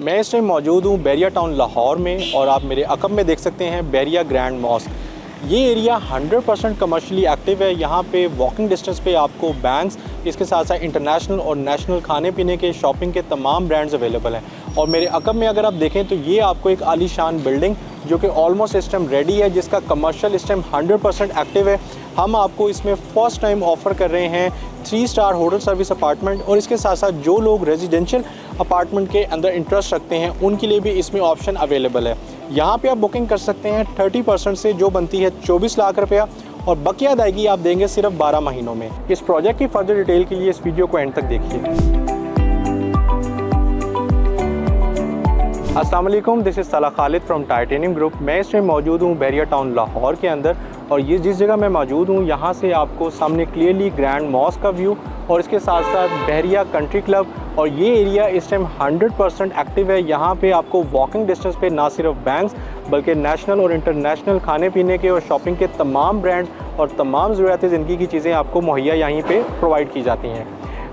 मैं इस टाइम मौजूद हूँ बैरिया टाउन लाहौर में और आप मेरे अकब में देख सकते हैं बैरिया ग्रैंड मॉस्क। ये एरिया 100% कमर्शियली एक्टिव है। यहाँ पे वॉकिंग डिस्टेंस पे आपको बैंक्स, इसके साथ साथ इंटरनेशनल और नेशनल खाने पीने के शॉपिंग के तमाम ब्रांड्स अवेलेबल हैं। और मेरे अकब में अगर आप देखें तो ये आपको एक आलीशान बिल्डिंग जो कि ऑलमोस्ट इस टाइम रेडी है, जिसका कमर्शियल इस टाइम 100% एक्टिव है। हम आपको इसमें फ़र्स्ट टाइम ऑफ़र कर रहे हैं 3 स्टार होटल सर्विस अपार्टमेंट, और इसके साथ साथ जो लोग रेजिडेंशियल अपार्टमेंट के अंदर इंटरेस्ट रखते हैं उनके लिए भी इसमें ऑप्शन अवेलेबल है। यहाँ पे आप बुकिंग कर सकते हैं 30% से, जो बनती है 24 लाख रुपया, और बकिया अदायगी आप देंगे सिर्फ 12 महीनों में। इस प्रोजेक्ट की फर्दर डिटेल के लिए इस वीडियो को एंड तक देखिए। अस्सलाम वालेकुम, दिस इज़ तला खालिद फ्रॉम टाइटेनियम ग्रुप। मैं इस टाइम मौजूद हूँ बैरिया टाउन लाहौर के अंदर, और ये जिस जगह मैं मौजूद हूँ यहाँ से आपको सामने क्लियरली ग्रैंड मॉस्क का व्यू और इसके साथ साथ बहरिया कंट्री क्लब, और ये एरिया इस टाइम 100% एक्टिव है। यहाँ पे आपको वॉकिंग डिस्टेंस पे ना सिर्फ बैंक्स बल्कि नेशनल और इंटरनेशनल खाने पीने के और शॉपिंग के तमाम ब्रांड्स और तमाम ज़रूरत ज़िंदगी की चीज़ें आपको मुहैया यहीं पे प्रोवाइड की जाती हैं।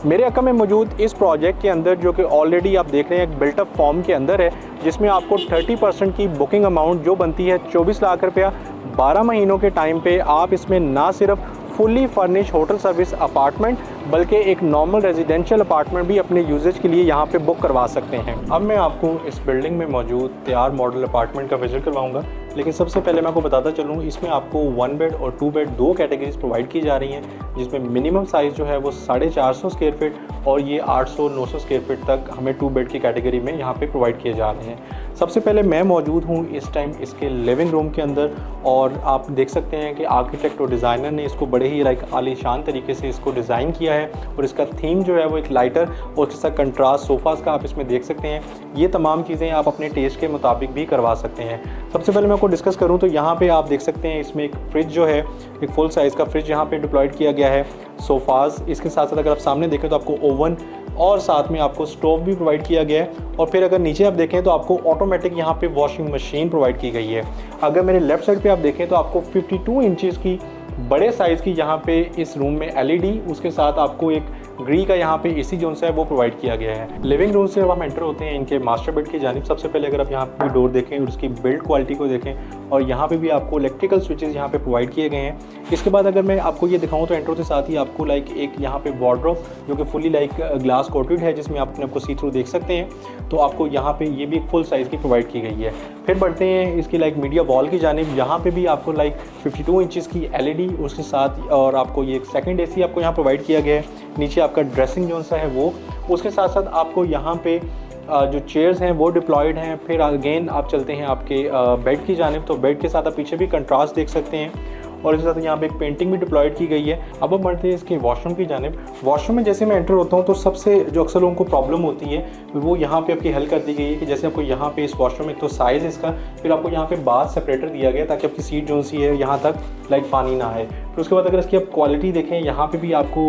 मेरे अकब में मौजूद इस प्रोजेक्ट के अंदर, जो कि ऑलरेडी आप देख रहे हैं एक बिल्टअप फॉर्म के अंदर है, जिसमें आपको 30% की बुकिंग अमाउंट जो बनती है 24 लाख रुपया, 12 महीनों के टाइम पे आप इसमें ना सिर्फ fully furnish hotel service apartment बल्कि एक नॉर्मल रेजिडेंशियल अपार्टमेंट भी अपने यूजेज के लिए यहाँ पे बुक करवा सकते हैं। अब मैं आपको इस बिल्डिंग में मौजूद तैयार मॉडल अपार्टमेंट का विजिट करवाऊंगा, लेकिन सबसे पहले मैं आपको बताता चलूँ, इसमें आपको 1 बेड और 2 बेड 2 कैटेगरीज प्रोवाइड की जा रही हैं, जिसमें मिनिमम साइज़ जो है वो 450 स्क्वायर फीट और ये 800-900 स्क्वायर फीट तक हमें 2 बेड की कैटेगरी में यहाँ पे प्रोवाइड किए जा रहे हैं। सबसे पहले मैं मौजूद हूँ इस टाइम इसके लिविंग रूम के अंदर, और आप देख सकते हैं कि आर्किटेक्ट और डिज़ाइनर ने इसको बड़े ही आलीशान तरीके से इसको डिज़ाइन किया है, और इसका थीम जो है वो एक लाइटर और इसका कंट्रास्ट सोफ़ाज़ का आप इसमें देख सकते हैं। ये तमाम चीज़ें आप अपने टेस्ट के मुताबिक भी करवा सकते हैं। सबसे पहले मैं आपको डिस्कस करूँ तो यहाँ पे आप देख सकते हैं इसमें एक फ्रिज जो है, एक फुल साइज़ का फ्रिज यहाँ पे डिप्लॉयड किया गया है। सोफ़ाज़, इसके साथ साथ अगर आप सामने देखें तो आपको ओवन और साथ में आपको स्टोव भी प्रोवाइड किया गया है। और फिर अगर नीचे आप देखें तो आपको ऑटोमेटिक यहाँ पे वॉशिंग मशीन प्रोवाइड की गई है। अगर मेरे लेफ़्ट साइड पे आप देखें तो आपको 52 इंचज़ की बड़े साइज़ की यहाँ पे इस रूम में LED, उसके साथ आपको एक ग्री का यहाँ पे AC जोन है वो प्रोवाइड किया गया है। लिविंग रूम से जब हम एंटर होते हैं इनके मास्टर बेड की जानिब, सबसे पहले अगर आप यहाँ पे डोर देखें और उसकी बिल्ड क्वालिटी को देखें, और यहाँ पे भी आपको इलेक्ट्रिकल स्विचेस यहाँ पे प्रोवाइड किए गए हैं। इसके बाद अगर मैं आपको ये दिखाऊँ तो एंटर होते साथ ही आपको एक यहाँ पे वार्डरोब जो कि फुली ग्लास कोटेड है, जिसमें आप अपने आपको सी थ्रू देख सकते हैं। तो आपको यहाँ पे ये भी एक फुल साइज़ की प्रोवाइड की गई है। फिर बढ़ते हैं इसकी मीडिया वॉल की जानिब, यहाँ पे भी आपको 52 इंचज़ की LED, उसके साथ और आपको ये एक सेकंड AC आपको यहाँ प्रोवाइड किया गया है। नीचे आपका ड्रेसिंग जोन सा है वो, उसके साथ साथ आपको यहाँ पे जो चेयर्स हैं वो डिप्लॉयड हैं। फिर अगेन आप चलते हैं आपके बेड की जानिब, तो बेड के साथ आप पीछे भी कंट्रास्ट देख सकते हैं, और इसके साथ यहाँ पे एक पेंटिंग भी डिप्लॉयड की गई है। अब हम बढ़ते हैं इसके वॉशरूम की जानिब। वॉशरूम में जैसे मैं एंटर होता हूँ तो सबसे जो अक्सर लोगों को प्रॉब्लम होती है वो यहाँ पे आपकी हल कर दी गई है कि जैसे आपको यहाँ पे इस वॉशरूम में तो साइज़ इसका, फिर आपको यहाँ पे बाथ सेपरेटर दिया गया ताकि आपकी सीट जो सी है यहाँ तक पानी ना आए। फिर उसके बाद अगर इसकी आप क्वालिटी देखें, यहाँ पे भी आपको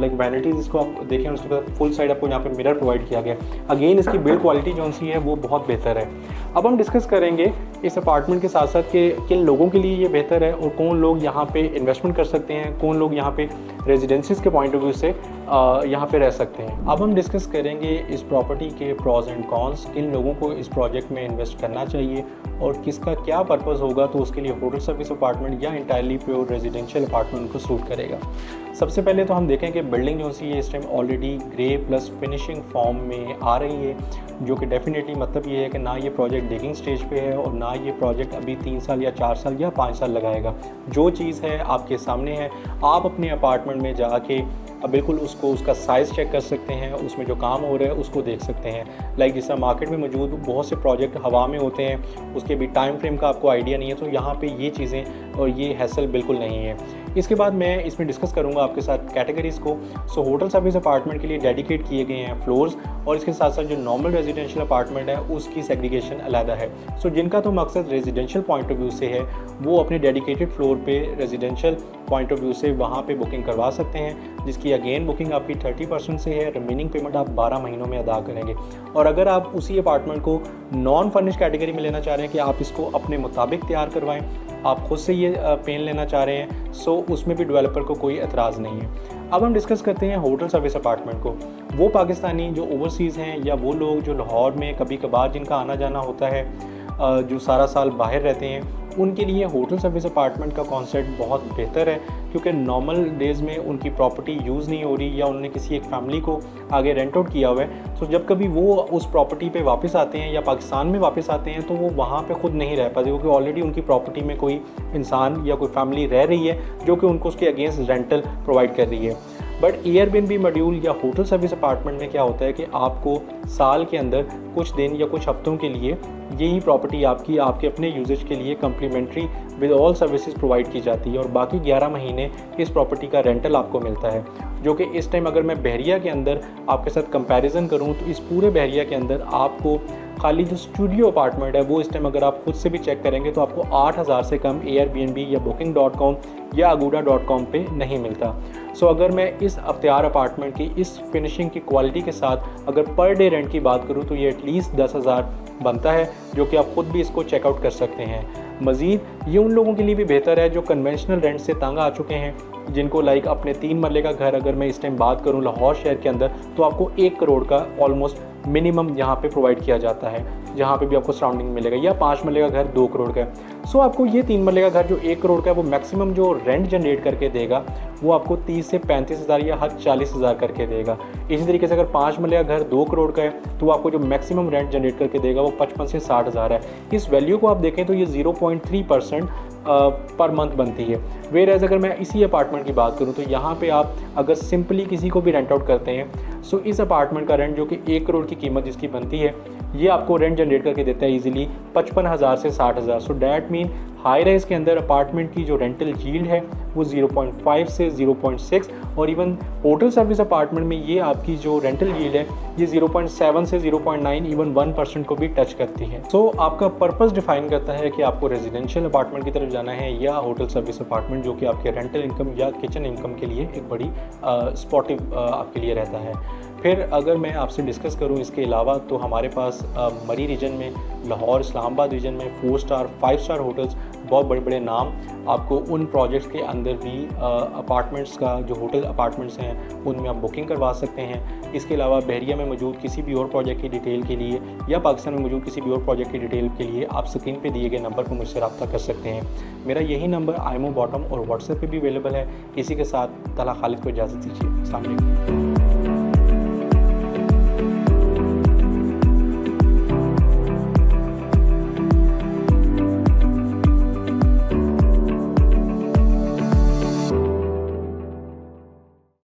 वैनिटीज़ इसको आप देखें, उसके बाद फुल साइड आपको यहाँ पे मिरर प्रोवाइड किया गया। अगेन इसकी बिल्ड क्वालिटी जो सी है वो बहुत बेहतर है। अब हम डिस्कस करेंगे इस अपार्टमेंट के साथ साथ कि किन लोगों के लिए ये बेहतर है और कौन लोग यहाँ पे इन्वेस्टमेंट कर सकते हैं, कौन लोग यहाँ पे रेजिडेंसीज के पॉइंट ऑफ व्यू से यहाँ पे रह सकते हैं। अब हम डिस्कस करेंगे इस प्रॉपर्टी के प्रॉज एंड कॉन्स, किन लोगों को इस प्रोजेक्ट में इन्वेस्ट करना चाहिए और किसका क्या पर्पस होगा, तो उसके लिए होटल सर्विस अपार्टमेंट या इंटायरली प्योर रेजिडेंशियल अपार्टमेंट को सूट करेगा। सबसे पहले तो हम देखें कि बिल्डिंग जो सी है इस time already grey plus finishing form में आ रही है, जो कि डेफिनेटली मतलब ये है कि ना ये प्रोजेक्ट डिगिंग स्टेज पे है और ना ये प्रोजेक्ट अभी 3 साल या 4 साल या 5 साल लगाएगा। जो चीज़ है आपके सामने है, आप अपने अपार्टमेंट में जाके बिल्कुल उसका साइज़ चेक कर सकते हैं, उसमें जो काम हो रहा है उसको देख सकते हैं। जिस तरह मार्केट में मौजूद बहुत से प्रोजेक्ट हवा में होते हैं, उसके भी टाइम फ्रेम का आपको आइडिया नहीं है, तो यहाँ पे ये चीज़ें और ये हैसल बिल्कुल नहीं है। इसके बाद मैं इसमें डिस्कस करूँगा आपके साथ कैटेगरीज़ को। होटल सर्विस अपार्टमेंट के लिए डेडिकेट किए गए हैं फ्लोर्स, और इसके साथ साथ जो नॉर्मल रेजिडेंशियल अपार्टमेंट है उसकी सेग्रीगेशन अलग है। जिनका तो मकसद रेजिडेंशियल पॉइंट ऑफ व्यू से है वो अपने डेडिकेटेड फ्लोर पे रेजिडेंशियल पॉइंट ऑफ व्यू से वहाँ पे बुकिंग करवा सकते हैं, जिसकी अगेन बुकिंग आपकी 30% से है। रिमेनिंग पेमेंट आप 12 महीनों में अदा करेंगे। और अगर आप उसी अपार्टमेंट को नॉन फर्निश कैटेगरी में लेना चाह रहे हैं कि आप इसको अपने मुताबिक तैयार करवाएं, आप खुद से ये पेन लेना चाह रहे हैं, सो उसमें भी डेवलपर को कोई एतराज़ नहीं है। अब हम डिस्कस करते हैं होटल सर्विस अपार्टमेंट को। वो पाकिस्तानी जो ओवरसीज़ हैं या वो लोग जो लाहौर में कभी कभार जिनका आना जाना होता है, जो सारा साल बाहर रहते हैं, उनके लिए होटल सर्विस अपार्टमेंट का कॉन्सेप्ट बहुत बेहतर है, क्योंकि नॉर्मल डेज़ में उनकी प्रॉपर्टी यूज़ नहीं हो रही या उन्होंने किसी एक फैमिली को आगे रेंट आउट किया हुआ है। तो जब कभी वो उस प्रॉपर्टी पे वापस आते हैं या पाकिस्तान में वापस आते हैं तो वो वहाँ पे ख़ुद नहीं रह पाते, क्योंकि ऑलरेडी उनकी प्रॉपर्टी में कोई इंसान या कोई फैमिली रह रही है जो कि उनको उसके अगेंस्ट रेंटल प्रोवाइड कर रही है। बट एयरबीएनबी मॉड्यूल या होटल सर्विस अपार्टमेंट में क्या होता है कि आपको साल के अंदर कुछ दिन या कुछ हफ्तों के लिए यही प्रॉपर्टी आपके अपने यूजेज के लिए complimentary with all services provide की जाती है और बाकी 11 महीने इस प्रॉपर्टी का रेंटल आपको मिलता है, जो कि इस टाइम अगर मैं बहरिया के अंदर आपके साथ कंपैरिजन करूं तो इस पूरे बहरिया के अंदर आपको खाली जो स्टूडियो अपार्टमेंट है वो इस टाइम अगर आप खुद से भी चेक करेंगे तो आपको 8,000 से कम एयरबीएनबी या booking.com या agoda.com पे नहीं मिलता। सो अगर मैं इस अख्तियार अपार्टमेंट की इस फिनिशिंग की क्वालिटी के साथ अगर पर डे रेंट की बात करूँ तो ये एटलीस्ट 10,000 बनता है, जो कि आप खुद भी इसको चेकआउट कर सकते हैं। मज़ीद ये उन लोगों के लिए भी बेहतर है जो कन्वेंशनल रेंट से तंग आ चुके हैं, जिनको लाइक अपने 3 मरले का घर, अगर मैं इस टाइम बात करूं लाहौर शहर के अंदर, तो आपको 1 करोड़ का ऑलमोस्ट मिनिमम यहाँ पे प्रोवाइड किया जाता है, जहाँ पे भी आपको सराउंडिंग मिलेगा, या 5 मरले का घर 2 करोड़ का है। सो आपको ये 3 मरले का घर जो 1 करोड़ का है वो मैक्सिमम जो रेंट जनरेट करके देगा वो आपको 30 से 35,000 या हद 40,000 करके देगा। इसी तरीके से अगर 5 मरले का घर 2 करोड़ का है तो आपको जो मैक्सिमम रेंट जनरेट करके देगा वो 55 से 60,000 है। इस वैल्यू को आप देखें तो ये 0.3% पर मंथ बनती है। वेयर एज अगर मैं इसी अपार्टमेंट की बात करूं तो यहाँ पे आप अगर सिंपली किसी को भी रेंट आउट करते हैं, सो इस अपार्टमेंट का रेंट जो कि 1 करोड़ की कीमत जिसकी बनती है ये आपको रेंट जनरेट करके देता है इजीली 55,000 से 60,000। So that mean high rise के अंदर अपार्टमेंट की जो रेंटल यील्ड है वो 0.5 से 0.6 और इवन होटल सर्विस अपार्टमेंट में ये आपकी जो रेंटल यील्ड है ये 0.7 से 0.9 इवन 1% को भी टच करती है। सो आपका पर्पस डिफाइन करता है कि आपको रेजिडेंशियल अपार्टमेंट की तरफ जाना है या होटल सर्विस अपार्टमेंट, जो कि आपके रेंटल इनकम या किचन इनकम के लिए एक बड़ी सपोर्टिव आपके लिए रहता है। फिर अगर मैं आपसे डिस्कस करूं इसके अलावा तो हमारे पास मरी रीजन में, लाहौर इस्लामाबाद रीजन में 4 स्टार 5 स्टार होटल्स, बहुत बड़े बड़े नाम आपको उन प्रोजेक्ट्स के अंदर भी अपार्टमेंट्स का जो होटल अपार्टमेंट्स हैं उनमें आप बुकिंग करवा सकते हैं। इसके अलावा बहरिया में मौजूद किसी भी और प्रोजेक्ट की डिटेल के लिए या पाकिस्तान में मौजूद किसी भी और प्रोजेक्ट की डिटेल के लिए आप स्क्रीन पे दिए गए नंबर पर मुझसे रब्ता कर सकते हैं। मेरा यही नंबर IMO बॉटम और व्हाट्सएप पे भी अवेलेबल है। इसी के साथ तला खालिद को इजाज़त दीजिए। अस्सलाम वालेकुम।